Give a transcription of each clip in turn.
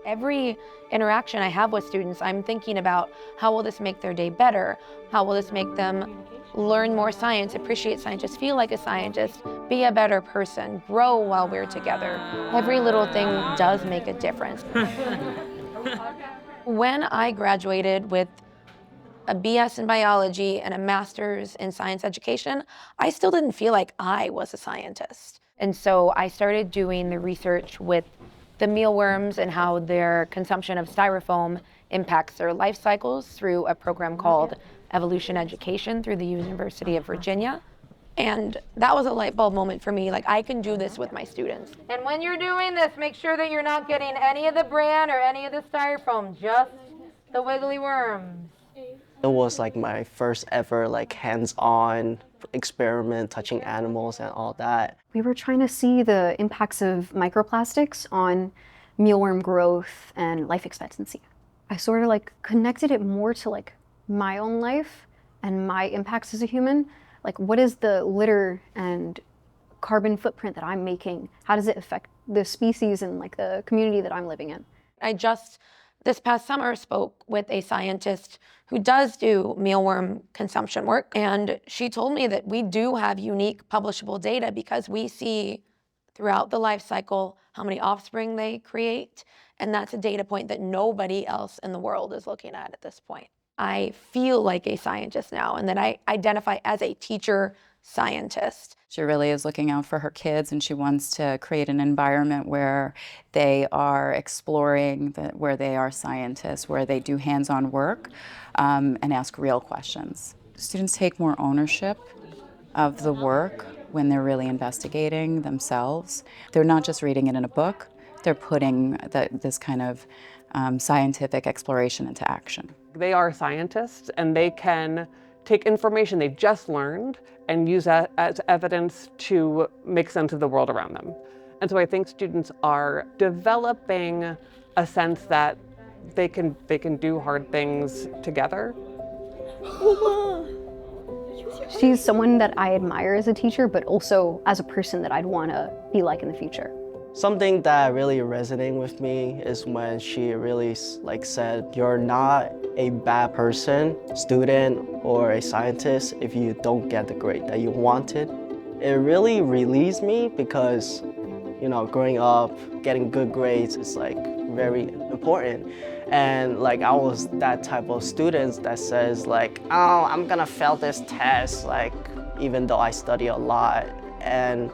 Every interaction I have with students, I'm thinking about how will this make their day better? How will this make them learn more science, appreciate science, just feel like a scientist, be a better person, grow while we're together. Every little thing does make a difference. When I graduated with a BS in biology and a master's in science education, I still didn't feel like I was a scientist. And so I started doing the research with the mealworms and how their consumption of styrofoam impacts their life cycles through a program called Evolution Education through the University of Virginia. And that was a light bulb moment for me, like I can do this with my students. And when you're doing this, make sure that you're not getting any of the bran or any of the styrofoam, just the wiggly worms. It was like my first ever like hands-on experiment touching animals and all that. We were trying to see the impacts of microplastics on mealworm growth and life expectancy. I sort of like connected it more to like my own life and my impacts as a human. Like, what is the litter and carbon footprint that I'm making? How does it affect the species and like the community that I'm living in? I just this past summer spoke with a scientist who does do mealworm consumption work, and she told me that we do have unique publishable data because we see throughout the life cycle how many offspring they create, and that's a data point that nobody else in the world is looking at this point. I feel like a scientist now, and that I identify as a teacher scientist. She really is looking out for her kids, and she wants to create an environment where they are exploring, where they are scientists, where they do hands-on work and ask real questions. Students take more ownership of the work when they're really investigating themselves. They're not just reading it in a book, they're putting this kind of scientific exploration into action. They are scientists, and they can take information they've just learned and use that as evidence to make sense of the world around them. And so I think students are developing a sense that they can do hard things together. She's someone that I admire as a teacher, but also as a person that I'd want to be like in the future. Something that really resonated with me is when she really said, you're not a bad person, student, or a scientist if you don't get the grade that you wanted. It really relieves me because, you know, growing up, getting good grades is like very important. And like I was that type of student that says like, oh, I'm gonna fail this test, like even though I study a lot. And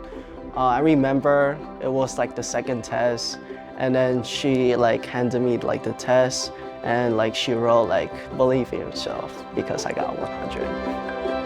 I remember it was like the second test, and then she like handed me like the test, and like she wrote like, believe in yourself, because I got 100.